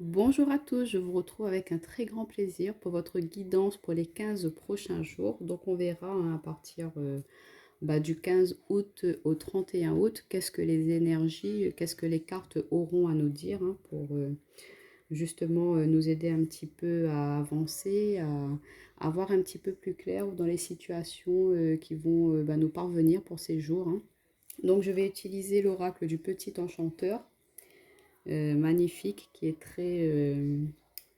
Bonjour à tous, je vous retrouve avec un très grand plaisir pour votre guidance pour les 15 prochains jours. Donc on verra à partir du 15 août au 31 août, qu'est-ce que les énergies, qu'est-ce que les cartes auront à nous dire pour justement nous aider un petit peu à avancer, à voir un petit peu plus clair dans les situations qui vont nous parvenir pour ces jours, hein. Donc je vais utiliser l'oracle du petit enchanteur magnifique qui est très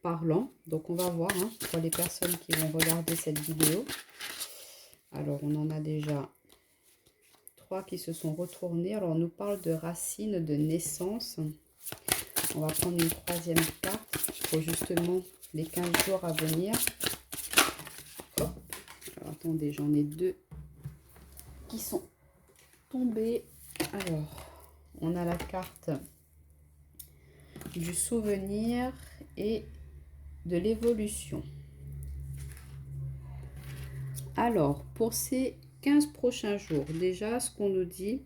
parlant. Donc on va voir pour les personnes qui vont regarder cette vidéo. Alors on en a déjà trois qui se sont retournés. Alors on nous parle de racines de naissance. On va prendre une troisième carte pour justement les 15 jours à venir. Hop. Alors attendez, j'en ai deux qui sont tombés. Alors on a la carte du souvenir et de l'évolution. Alors, pour ces 15 prochains jours, déjà, ce qu'on nous dit,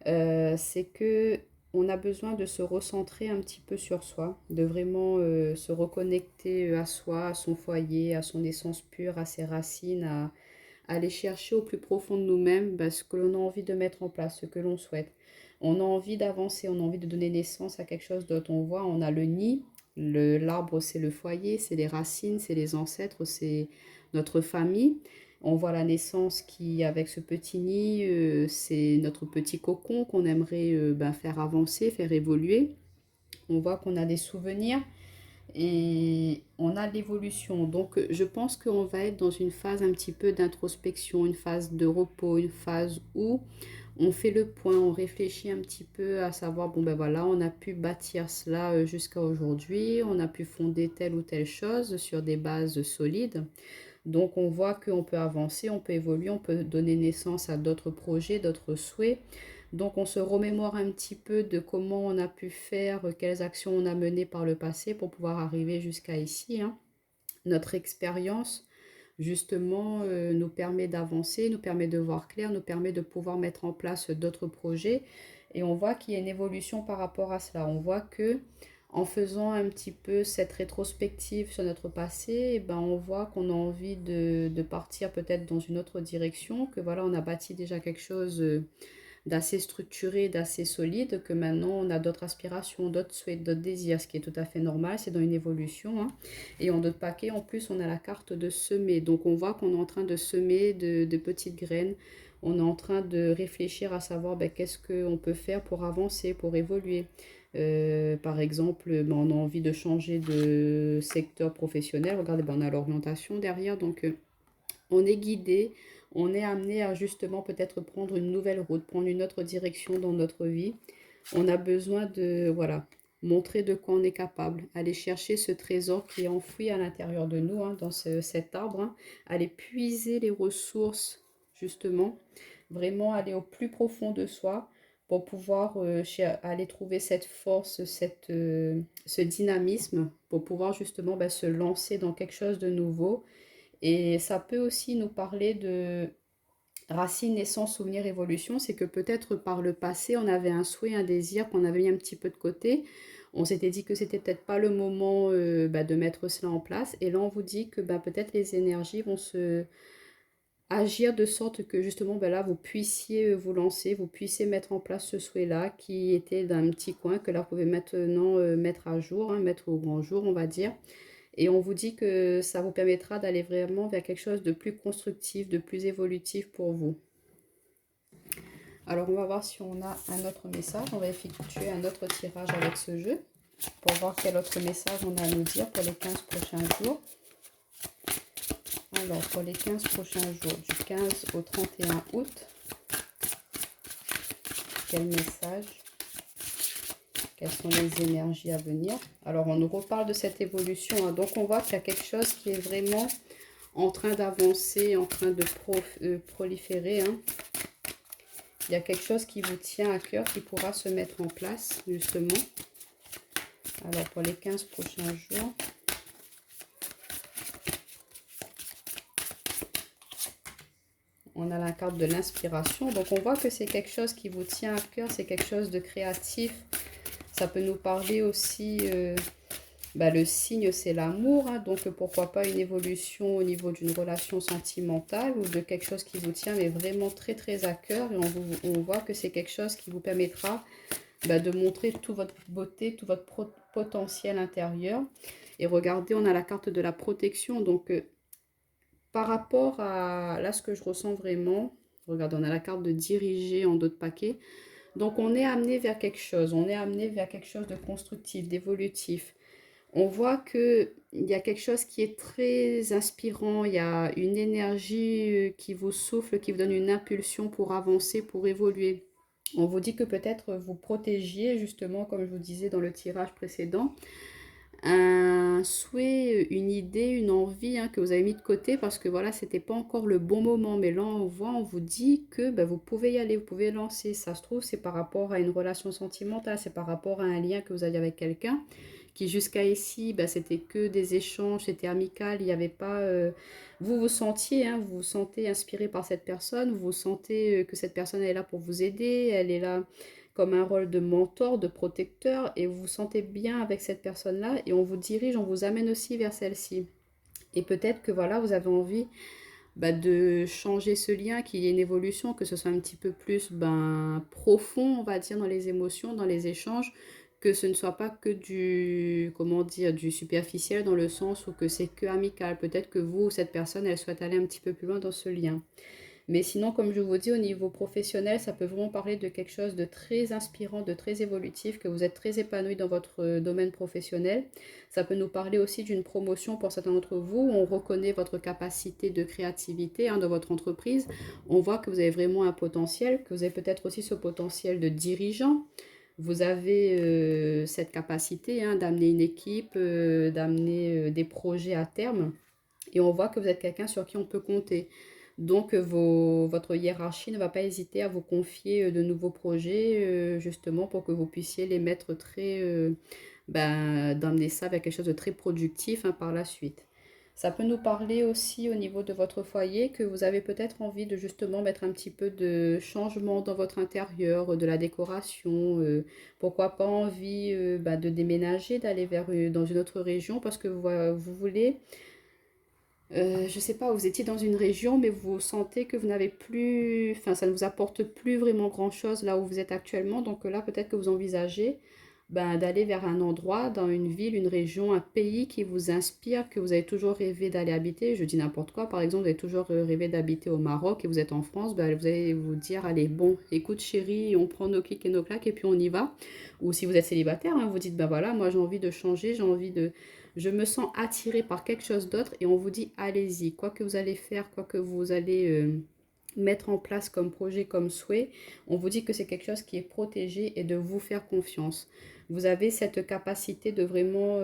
c'est que on a besoin de se recentrer un petit peu sur soi, de vraiment se reconnecter à soi, à son foyer, à son essence pure, à ses racines, à aller chercher au plus profond de nous-mêmes ce que l'on a envie de mettre en place, ce que l'on souhaite. On a envie d'avancer, on a envie de donner naissance à quelque chose d'autre. On voit, on a le nid, l'arbre c'est le foyer, c'est les racines, c'est les ancêtres, c'est notre famille. On voit la naissance qui, avec ce petit nid, c'est notre petit cocon qu'on aimerait faire avancer, faire évoluer. On voit qu'on a des souvenirs et on a l'évolution. Donc je pense qu'on va être dans une phase un petit peu d'introspection, une phase de repos, une phase où on fait le point, on réfléchit un petit peu à savoir, bon ben voilà, on a pu bâtir cela jusqu'à aujourd'hui, on a pu fonder telle ou telle chose sur des bases solides. Donc on voit qu'on peut avancer, on peut évoluer, on peut donner naissance à d'autres projets, d'autres souhaits. Donc on se remémore un petit peu de comment on a pu faire, quelles actions on a menées par le passé pour pouvoir arriver jusqu'à ici, hein. Notre expérience, justement, nous permet d'avancer, nous permet de voir clair, nous permet de pouvoir mettre en place d'autres projets. Et on voit qu'il y a une évolution par rapport à cela. On voit que en faisant un petit peu cette rétrospective sur notre passé, on voit qu'on a envie de partir peut-être dans une autre direction, que voilà, on a bâti déjà quelque chose d'assez structuré, d'assez solide, que maintenant on a d'autres aspirations, d'autres souhaits, d'autres désirs, ce qui est tout à fait normal, c'est dans une évolution, hein. Et en d'autres paquets, en plus, on a la carte de semer. Donc on voit qu'on est en train de semer de petites graines. On est en train de réfléchir à savoir qu'est-ce qu'on peut faire pour avancer, pour évoluer. Par exemple, on a envie de changer de secteur professionnel. Regardez, on a l'orientation derrière. Donc on est guidé, on est amené à justement peut-être prendre une nouvelle route, prendre une autre direction dans notre vie. On a besoin de, voilà, montrer de quoi on est capable, aller chercher ce trésor qui est enfoui à l'intérieur de nous, hein, dans cet arbre, hein, aller puiser les ressources, justement, vraiment aller au plus profond de soi pour pouvoir aller trouver cette force, ce dynamisme, pour pouvoir justement se lancer dans quelque chose de nouveau. Et ça peut aussi nous parler de racines, naissance, souvenir, évolution. C'est que peut-être par le passé, on avait un souhait, un désir qu'on avait mis un petit peu de côté. On s'était dit que c'était peut-être pas le moment de mettre cela en place. Et là, on vous dit que peut-être les énergies vont se agir de sorte que justement là, vous puissiez vous lancer, vous puissiez mettre en place ce souhait-là qui était d'un petit coin que là, vous pouvez maintenant mettre à jour, hein, mettre au grand jour, on va dire. Et on vous dit que ça vous permettra d'aller vraiment vers quelque chose de plus constructif, de plus évolutif pour vous. Alors on va voir si on a un autre message. On va effectuer un autre tirage avec ce jeu pour voir quel autre message on a à nous dire pour les 15 prochains jours. Alors pour les 15 prochains jours, du 15 au 31 août, quel message? Quelles sont les énergies à venir? Alors on nous reparle de cette évolution, hein. Donc on voit qu'il y a quelque chose qui est vraiment en train d'avancer, en train de proliférer, hein. Il y a quelque chose qui vous tient à cœur, qui pourra se mettre en place, justement. Alors, pour les 15 prochains jours. On a la carte de l'inspiration. Donc, on voit que c'est quelque chose qui vous tient à cœur, c'est quelque chose de créatif. Ça peut nous parler aussi bah, le signe, c'est l'amour, hein, donc pourquoi pas une évolution au niveau d'une relation sentimentale ou de quelque chose qui vous tient, mais vraiment très très à cœur. Et on voit que c'est quelque chose qui vous permettra bah, de montrer toute votre beauté, tout votre potentiel intérieur. Et regardez, on a la carte de la protection, donc par rapport à là, ce que je ressens vraiment, regardez, on a la carte de diriger en dos de paquet. Donc on est amené vers quelque chose, on est amené vers quelque chose de constructif, d'évolutif. On voit qu'il y a quelque chose qui est très inspirant, il y a une énergie qui vous souffle, qui vous donne une impulsion pour avancer, pour évoluer. On vous dit que peut-être vous protégiez, justement, comme je vous disais dans le tirage précédent, un souhait, une idée, une envie hein, que vous avez mis de côté parce que voilà, c'était pas encore le bon moment. Mais là, on voit, on vous dit que ben, vous pouvez y aller, vous pouvez lancer. Ça se trouve, c'est par rapport à une relation sentimentale, c'est par rapport à un lien que vous aviez avec quelqu'un qui jusqu'à ici, ben, c'était que des échanges, c'était amical, il n'y avait pas... vous vous sentiez, hein, vous vous sentez inspiré par cette personne, vous vous sentez que cette personne est là pour vous aider, elle est là comme un rôle de mentor, de protecteur, et vous vous sentez bien avec cette personne-là, et on vous dirige, on vous amène aussi vers celle-ci. Et peut-être que voilà, vous avez envie bah, de changer ce lien, qu'il y ait une évolution, que ce soit un petit peu plus ben, profond, on va dire, dans les émotions, dans les échanges, que ce ne soit pas que du, comment dire, du superficiel dans le sens où que c'est que amical. Peut-être que vous, cette personne, elle souhaite aller un petit peu plus loin dans ce lien. Mais sinon, comme je vous dis, au niveau professionnel, ça peut vraiment parler de quelque chose de très inspirant, de très évolutif, que vous êtes très épanoui dans votre domaine professionnel. Ça peut nous parler aussi d'une promotion pour certains d'entre vous. On reconnaît votre capacité de créativité hein, dans votre entreprise. On voit que vous avez vraiment un potentiel, que vous avez peut-être aussi ce potentiel de dirigeant. Vous avez cette capacité hein, d'amener une équipe, d'amener des projets à terme. Et on voit que vous êtes quelqu'un sur qui on peut compter. Donc, votre hiérarchie ne va pas hésiter à vous confier de nouveaux projets, justement, pour que vous puissiez les mettre très, ben, d'amener ça vers quelque chose de très productif hein, par la suite. Ça peut nous parler aussi au niveau de votre foyer, que vous avez peut-être envie de justement mettre un petit peu de changement dans votre intérieur, de la décoration, pourquoi pas envie ben, de déménager, d'aller vers dans une autre région parce que vous voulez je sais pas, vous étiez dans une région, mais vous sentez que vous n'avez plus, enfin, ça ne vous apporte plus vraiment grand-chose là où vous êtes actuellement. Donc là, peut-être que vous envisagez ben, d'aller vers un endroit, dans une ville, une région, un pays qui vous inspire, que vous avez toujours rêvé d'aller habiter. Je dis n'importe quoi. Par exemple, vous avez toujours rêvé d'habiter au Maroc et vous êtes en France. Ben, vous allez vous dire, allez, bon, écoute chérie, on prend nos clics et nos claques et puis on y va. Ou si vous êtes célibataire, hein, vous dites, ben voilà, moi j'ai envie de changer, j'ai envie de je me sens attirée par quelque chose d'autre et on vous dit allez-y, quoi que vous allez faire, quoi que vous allez mettre en place comme projet, comme souhait, on vous dit que c'est quelque chose qui est protégé et de vous faire confiance. Vous avez cette capacité de vraiment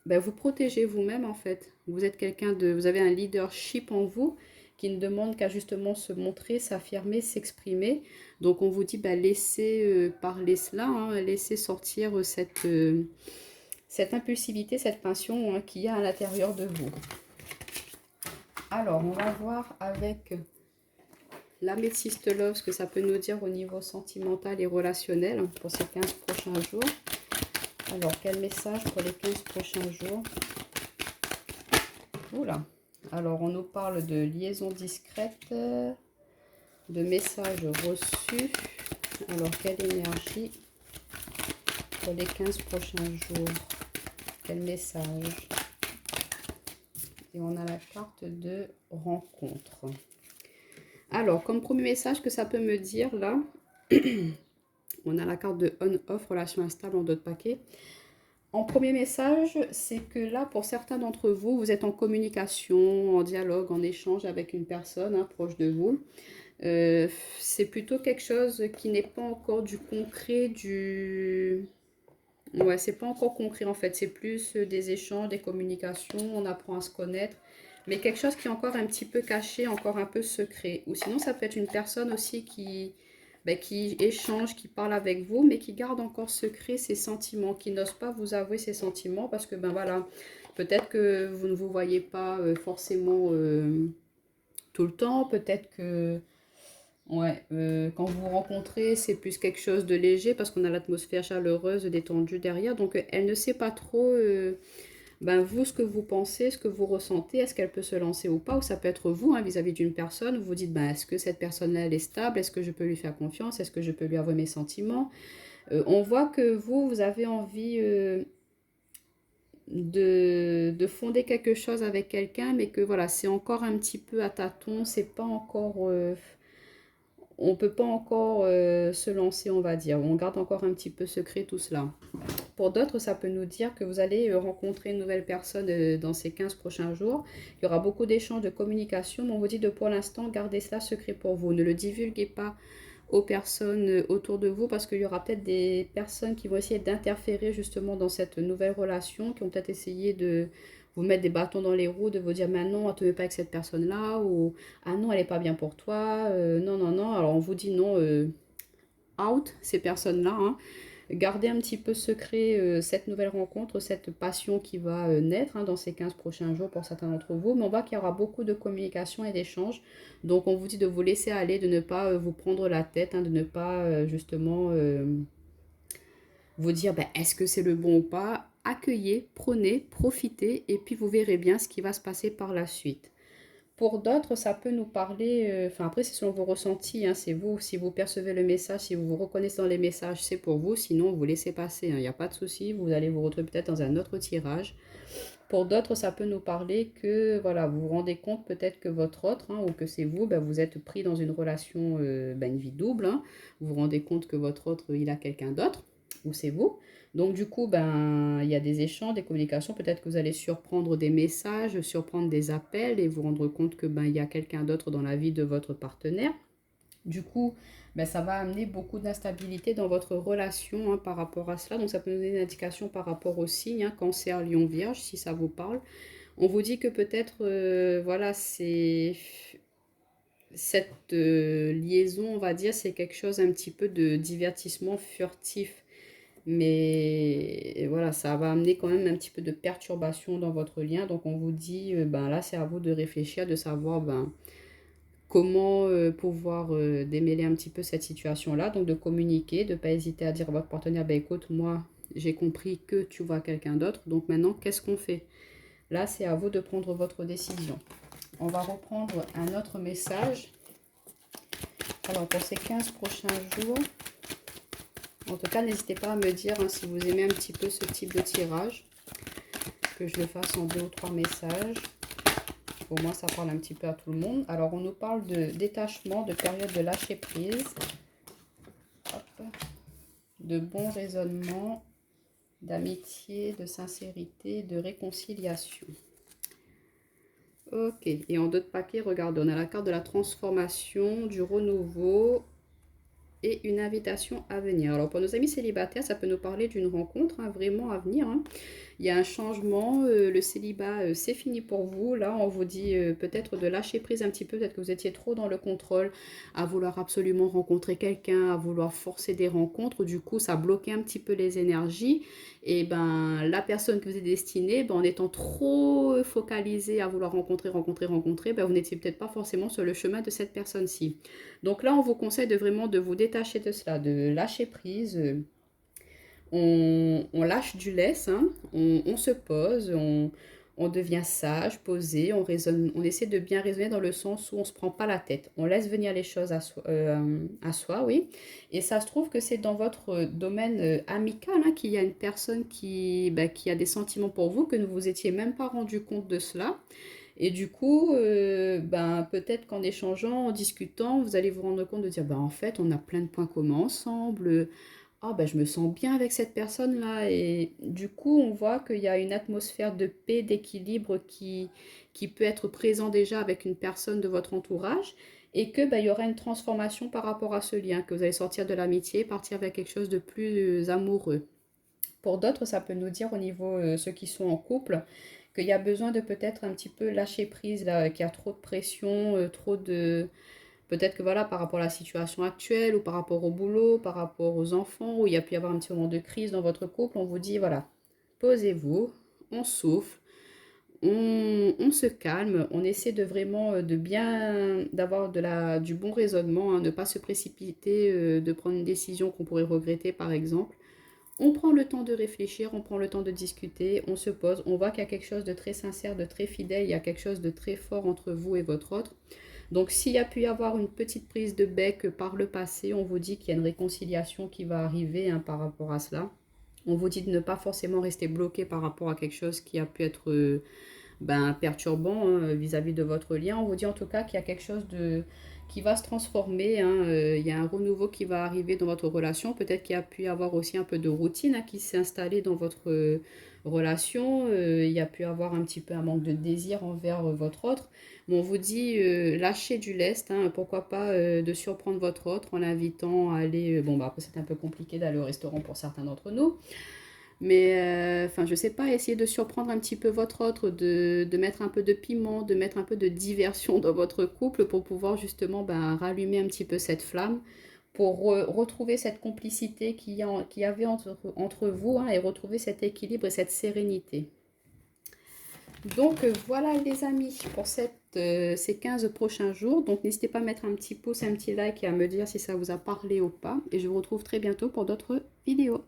ben, vous protéger vous-même en fait. Vous êtes quelqu'un de, vous avez un leadership en vous qui ne demande qu'à justement se montrer, s'affirmer, s'exprimer. Donc on vous dit ben, laissez parler cela, hein, laissez sortir cette impulsivité, cette passion hein, qu'il y a à l'intérieur de vous. Alors, on va voir avec l'améthyste love ce que ça peut nous dire au niveau sentimental et relationnel pour ces 15 prochains jours. Alors, quel message pour les 15 prochains jours? Oula. Alors, on nous parle de liaison discrète, de messages reçus. Alors, quelle énergie pour les 15 prochains jours? Quel message? Et on a la carte de rencontre. Alors, comme premier message que ça peut me dire, là, on a la carte de on-off, relation instable en d'autres paquets. En premier message, c'est que là, pour certains d'entre vous, vous êtes en communication, en dialogue, en échange avec une personne hein, proche de vous. C'est plutôt quelque chose qui n'est pas encore du concret, du... Ouais, c'est pas encore concret en fait, c'est plus des échanges, des communications, on apprend à se connaître, mais quelque chose qui est encore un petit peu caché, encore un peu secret. Ou sinon, ça peut être une personne aussi ben, qui échange, qui parle avec vous, mais qui garde encore secret ses sentiments, qui n'ose pas vous avouer ses sentiments parce que ben voilà, peut-être que vous ne vous voyez pas forcément tout le temps, peut-être que Ouais, quand vous vous rencontrez, c'est plus quelque chose de léger parce qu'on a l'atmosphère chaleureuse, détendue derrière. Donc, elle ne sait pas trop, ben, vous, ce que vous pensez, ce que vous ressentez. Est-ce qu'elle peut se lancer ou pas? Ou ça peut être vous, hein, vis-à-vis d'une personne. Vous vous dites, ben, est-ce que cette personne-là, elle est stable? Est-ce que je peux lui faire confiance? Est-ce que je peux lui avouer mes sentiments? On voit que vous avez envie de fonder quelque chose avec quelqu'un, mais que voilà, c'est encore un petit peu à tâtons. C'est pas encore... on peut pas encore se lancer, on va dire. On garde encore un petit peu secret tout cela. Pour d'autres, ça peut nous dire que vous allez rencontrer une nouvelle personne dans ces 15 prochains jours. Il y aura beaucoup d'échanges, de communication, mais on vous dit de pour l'instant, gardez cela secret pour vous. Ne le divulguez pas aux personnes autour de vous parce qu'il y aura peut-être des personnes qui vont essayer d'interférer justement dans cette nouvelle relation, qui vont peut-être essayer de vous mettre des bâtons dans les roues, de vous dire maintenant, ne te mets pas avec cette personne-là, ou ah non, elle n'est pas bien pour toi, non, non, non. Alors on vous dit non, out ces personnes-là, hein. Gardez un petit peu secret cette nouvelle rencontre, cette passion qui va naître, hein, dans ces 15 prochains jours pour certains d'entre vous. Mais on voit qu'il y aura beaucoup de communication et d'échanges. Donc on vous dit de vous laisser aller, de ne pas vous prendre la tête, hein, de ne pas justement vous dire ben, est-ce que c'est le bon ou pas. Accueillez, prenez, profitez et puis vous verrez bien ce qui va se passer par la suite. Pour d'autres, ça peut nous parler, enfin après c'est selon vos ressentis, hein, c'est vous, si vous percevez le message, si vous vous reconnaissez dans les messages, c'est pour vous, sinon vous laissez passer, hein, il n'y a pas de souci, vous allez vous retrouver peut-être dans un autre tirage. Pour d'autres, ça peut nous parler que voilà, vous vous rendez compte peut-être que votre autre, hein, ou que c'est vous, ben, vous êtes pris dans une relation, ben, une vie double, hein. Vous vous rendez compte que votre autre, il a quelqu'un d'autre, ou c'est vous. Donc du coup, ben, il y a des échanges, des communications. Peut-être que vous allez surprendre des messages, surprendre des appels et vous rendre compte que ben, il y a quelqu'un d'autre dans la vie de votre partenaire. Du coup, ben, ça va amener beaucoup d'instabilité dans votre relation, hein, par rapport à cela. Donc ça peut nous donner une indication par rapport au signe, hein, Cancer, Lion, Vierge, si ça vous parle. On vous dit que peut-être, voilà, c'est cette liaison, on va dire, c'est quelque chose un petit peu de divertissement furtif. Mais voilà, ça va amener quand même un petit peu de perturbation dans votre lien. Donc on vous dit, ben là, c'est à vous de réfléchir, de savoir ben, comment pouvoir démêler un petit peu cette situation-là. Donc de communiquer, de ne pas hésiter à dire à votre partenaire, ben écoute, moi, j'ai compris que tu vois quelqu'un d'autre. Donc maintenant, qu'est-ce qu'on fait? Là, c'est à vous de prendre votre décision. On va reprendre un autre message. Alors pour ces 15 prochains jours, en tout cas, n'hésitez pas à me dire, hein, si vous aimez un petit peu ce type de tirage, que je le fasse en 2 ou 3 messages. Au moins, ça parle un petit peu à tout le monde. Alors, on nous parle de détachement, de période de lâcher prise, hop, de bon raisonnement, d'amitié, de sincérité, de réconciliation. Ok, et en d'autres paquets, regardez, on a la carte de la transformation, du renouveau, et une invitation à venir. Alors pour nos amis célibataires, ça peut nous parler d'une rencontre, hein, vraiment à venir, hein. Il y a un changement, le célibat, c'est fini pour vous. Là, on vous dit peut-être de lâcher prise un petit peu, peut-être que vous étiez trop dans le contrôle, à vouloir absolument rencontrer quelqu'un, à vouloir forcer des rencontres. Du coup, ça bloquait un petit peu les énergies. Et ben, la personne que vous êtes destinée, ben, en étant trop focalisé à vouloir rencontrer, ben, vous n'étiez peut-être pas forcément sur le chemin de cette personne-ci. Donc là, on vous conseille de vraiment de vous détacher de cela, de lâcher prise. On lâche du lest, hein, on se pose, on devient sage, posé, on raisonne, on essaie de bien raisonner dans le sens où on ne se prend pas la tête. On laisse venir les choses à soi, oui. Et ça se trouve que c'est dans votre domaine amical, hein, qu'il y a une personne qui a des sentiments pour vous, que vous vous étiez même pas rendu compte de cela. Et du coup, ben, peut-être qu'en échangeant, en discutant, vous allez vous rendre compte de dire, ben, en fait, on a plein de points communs ensemble. Ah ben je me sens bien avec cette personne-là. Et du coup, on voit qu'il y a une atmosphère de paix, d'équilibre qui peut être présent déjà avec une personne de votre entourage. Et que ben, il y aura une transformation par rapport à ce lien, que vous allez sortir de l'amitié, partir vers quelque chose de plus amoureux. Pour d'autres, ça peut nous dire au niveau ceux qui sont en couple, qu'il y a besoin de peut-être un petit peu lâcher prise, là, qu'il y a trop de pression, trop de... Peut-être que voilà, par rapport à la situation actuelle, ou par rapport au boulot, par rapport aux enfants, où il y a pu y avoir un petit moment de crise dans votre couple, on vous dit, voilà, posez-vous, on souffle, on se calme, on essaie de vraiment de bien, d'avoir du bon raisonnement, hein, ne pas se précipiter, de prendre une décision qu'on pourrait regretter par exemple. On prend le temps de réfléchir, on prend le temps de discuter, on se pose, on voit qu'il y a quelque chose de très sincère, de très fidèle, il y a quelque chose de très fort entre vous et votre autre. Donc s'il y a pu y avoir une petite prise de bec par le passé, on vous dit qu'il y a une réconciliation qui va arriver, hein, par rapport à cela. On vous dit de ne pas forcément rester bloqué par rapport à quelque chose qui a pu être perturbant, hein, vis-à-vis de votre lien. On vous dit en tout cas qu'il y a quelque chose qui va se transformer, hein, il y a un renouveau qui va arriver dans votre relation. Peut-être qu'il y a pu y avoir aussi un peu de routine, hein, qui s'est installée dans votre relation. Il y a pu avoir un petit peu un manque de désir envers votre autre. Mais on vous dit lâchez du lest, hein, pourquoi pas de surprendre votre autre en l'invitant à aller. Après c'est un peu compliqué d'aller au restaurant pour certains d'entre nous. Mais enfin, je sais pas, essayer de surprendre un petit peu votre autre, de mettre un peu de piment, de mettre un peu de diversion dans votre couple pour pouvoir justement rallumer un petit peu cette flamme, pour retrouver cette complicité qu'il y avait entre vous, hein, et retrouver cet équilibre et cette sérénité. Donc voilà les amis pour ces 15 prochains jours. Donc n'hésitez pas à mettre un petit pouce, un petit like et à me dire si ça vous a parlé ou pas. Et je vous retrouve très bientôt pour d'autres vidéos.